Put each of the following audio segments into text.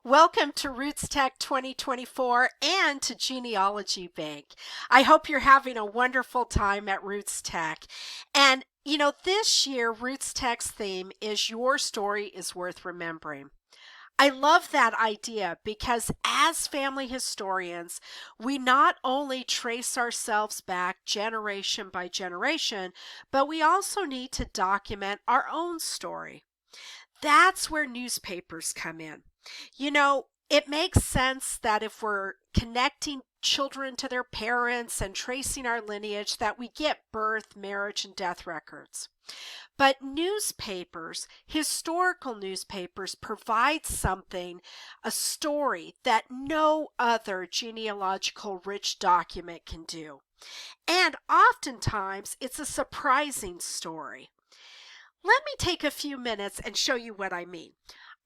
Welcome to RootsTech 2024 and to Genealogy Bank. I hope you're having a wonderful time at RootsTech. And this year RootsTech's theme is Your Story is Worth Remembering. I love that idea because as family historians, we not only trace ourselves back generation by generation, but we also need to document our own story. That's where newspapers come in. It makes sense that if we're connecting children to their parents and tracing our lineage, that we get birth, marriage, and death records. But newspapers, historical newspapers, provide something, a story that no other genealogical rich document can do. And oftentimes, it's a surprising story. Let me take a few minutes and show you what I mean.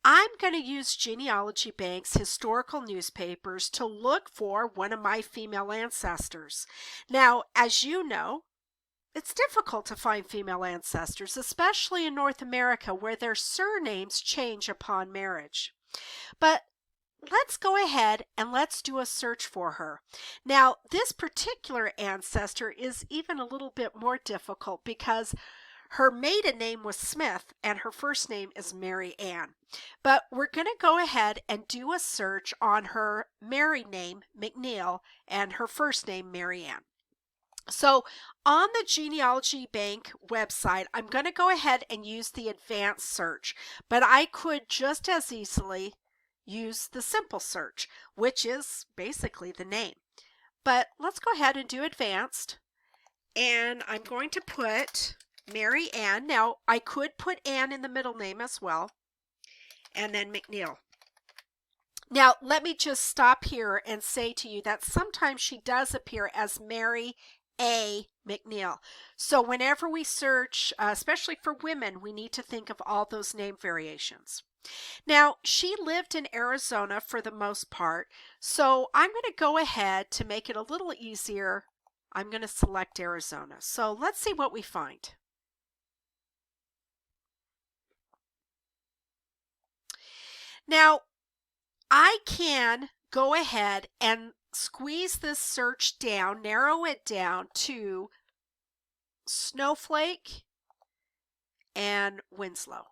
I'm going to use Genealogy Bank's historical newspapers to look for one of my female ancestors. Now, as you know, it's difficult to find female ancestors, especially in North America where their surnames change upon marriage. But let's go ahead and let's do a search for her. Now, this particular ancestor is even a little bit more difficult because her maiden name was Smith and her first name is Mary Ann. But we're going to go ahead and do a search on her married name, McNeil, and her first name, Mary Ann. So on the Genealogy Bank website, I'm going to go ahead and use the advanced search, but I could just as easily use the simple search, which is basically the name. But let's go ahead and do advanced, and I'm going to put Mary Ann. Now, I could put Ann in the middle name as well, and then McNeil. Now, let me just stop here and say to you that sometimes she does appear as Mary A. McNeil. So whenever we search, especially for women, we need to think of all those name variations. Now, she lived in Arizona for the most part, so I'm going to go ahead to make it a little easier. I'm going to select Arizona. So let's see what we find. Now, I can go ahead and squeeze this search down, narrow it down to Snowflake and Winslow.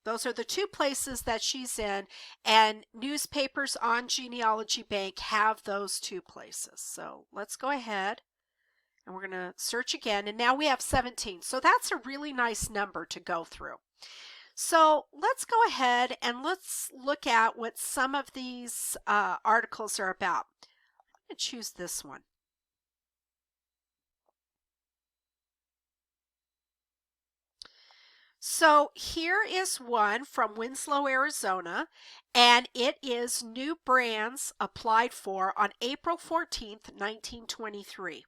Those are the two places that she's in, and newspapers on Genealogy Bank have those two places. So let's go ahead and we're going to search again, and now we have 17. So that's a really nice number to go through. So let's go ahead and let's look at what some of these articles are about. I'm going to choose this one. So here is one from Winslow, Arizona, and it is new brands applied for on April 14th, 1923.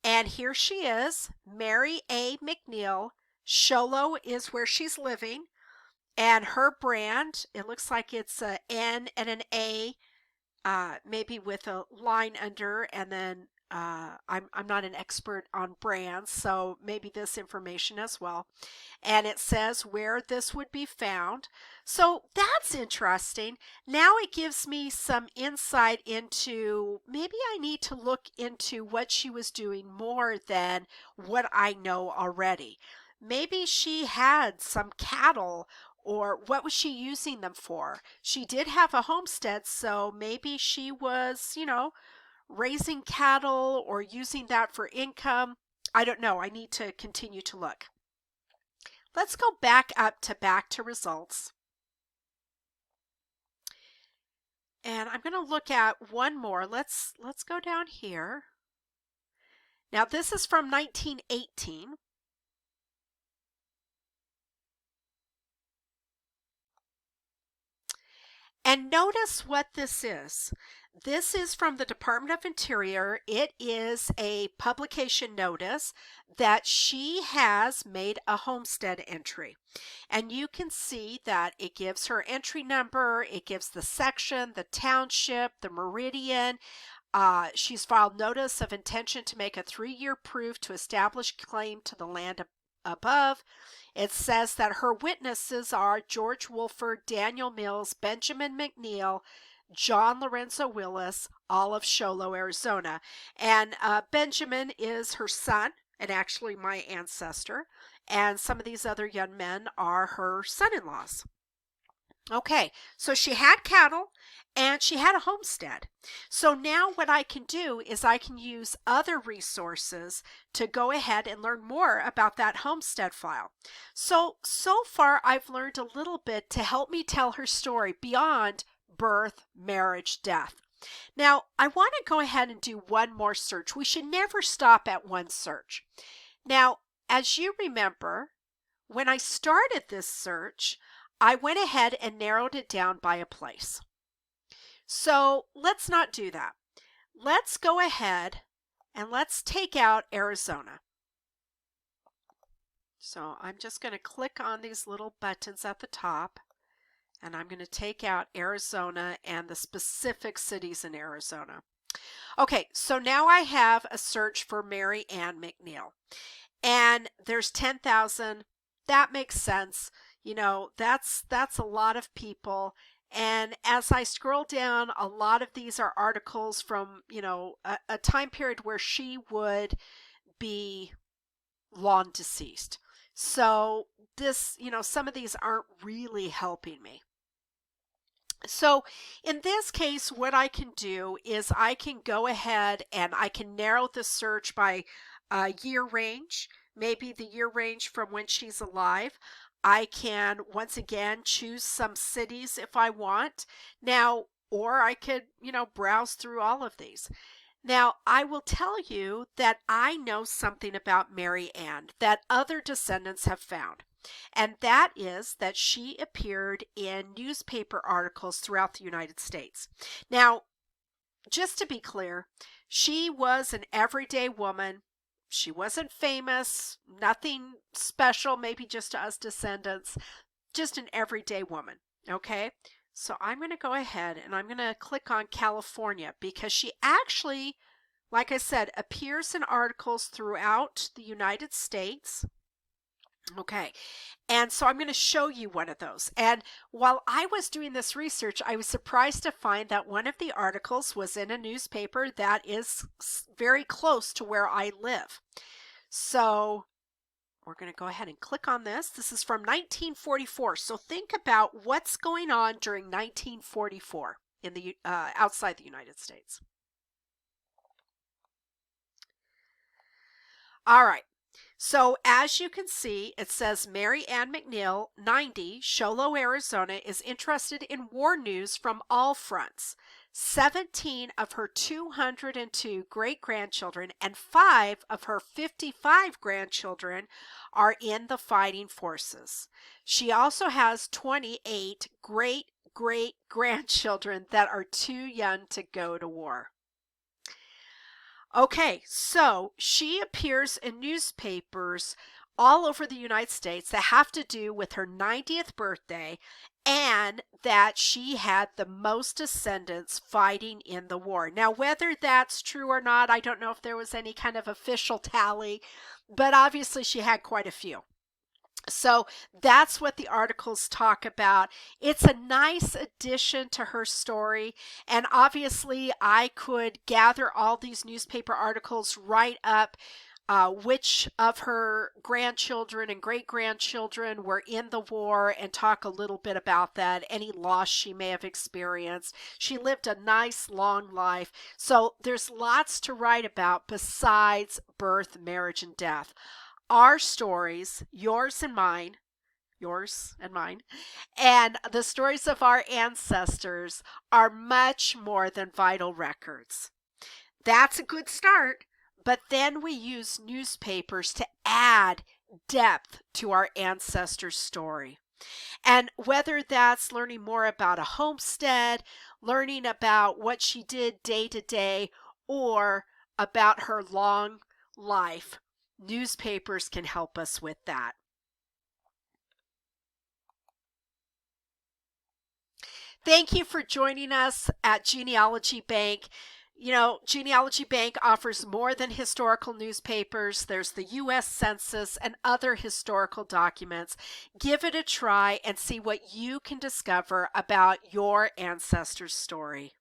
And here she is, Mary A. McNeil. Sholo is where she's living. And her brand, it looks like it's an N and an A, maybe with a line under, and then I'm not an expert on brands, so maybe this information as well. And it says where this would be found. So that's interesting. Now it gives me some insight into maybe I need to look into what she was doing more than what I know already. Maybe she had some cattle, or what was she using them for? She did have a homestead, so maybe she was, raising cattle or using that for income. I don't know. I need to continue to look. Let's go back to results. And I'm going to look at one more. Let's go down here. Now this is from 1918. And notice what this is. This is from the Department of Interior. It is a publication notice that she has made a homestead entry. And you can see that it gives her entry number, it gives the section, the township, the meridian. She's filed notice of intention to make a 3-year proof to establish claim to the land above. It says that her witnesses are George Wolford, Daniel Mills, Benjamin McNeil, John Lorenzo Willis, all of Show Low, Arizona. And Benjamin is her son and actually my ancestor. And some of these other young men are her son-in-laws. Okay, so she had cattle and she had a homestead. So now what I can do is I can use other resources to go ahead and learn more about that homestead file. So far I've learned a little bit to help me tell her story beyond birth, marriage, death. Now, I want to go ahead and do one more search. We should never stop at one search. Now, as you remember, when I started this search, I went ahead and narrowed it down by a place. So let's not do that. Let's go ahead and let's take out Arizona. So I'm just going to click on these little buttons at the top, and I'm going to take out Arizona and the specific cities in Arizona. Okay, so now I have a search for Mary Ann McNeil, and there's 10,000. That makes sense. You know, that's a lot of people. And as I scroll down, a lot of these are articles from, you know, a time period where she would be long deceased. So this, you know, some of these aren't really helping me. So in this case, what I can do is I can go ahead and I can narrow the search by year range, maybe the year range from when she's alive. I can, once again, choose some cities if I want. Now, or I could, you know, browse through all of these. Now, I will tell you that I know something about Mary Ann that other descendants have found. And that is that she appeared in newspaper articles throughout the United States. Now, just to be clear, she was an everyday woman. She wasn't famous, nothing special, maybe just to us descendants, just an everyday woman, okay? So I'm going to go ahead and I'm going to click on California because she actually, like I said, appears in articles throughout the United States. Okay, and so I'm going to show you one of those. And while I was doing this research, I was surprised to find that one of the articles was in a newspaper that is very close to where I live. So we're going to go ahead and click on this. This is from 1944. So think about what's going on during 1944 in the outside the United States. All right. So as you can see, it says Mary Ann McNeil, 90, Show Low, Arizona, is interested in war news from all fronts. 17 of her 202 great-grandchildren and 5 of her 55 grandchildren are in the fighting forces. She also has 28 great-great-grandchildren that are too young to go to war. Okay, so she appears in newspapers all over the United States that have to do with her 90th birthday and that she had the most descendants fighting in the war. Now, whether that's true or not, I don't know if there was any kind of official tally, but obviously she had quite a few. So that's what the articles talk about. It's a nice addition to her story. And obviously I could gather all these newspaper articles, write up which of her grandchildren and great-grandchildren were in the war and talk a little bit about that, any loss she may have experienced. She lived a nice long life. So there's lots to write about besides birth, marriage, and death. Our stories, yours and mine, and the stories of our ancestors are much more than vital records. That's a good start, but then we use newspapers to add depth to our ancestors' story. And whether that's learning more about a homestead, learning about what she did day to day, or about her long life, newspapers can help us with that. Thank you for joining us at Genealogy Bank. You know, Genealogy Bank offers more than historical newspapers. There's the U.S. Census and other historical documents. Give it a try and see what you can discover about your ancestors' story.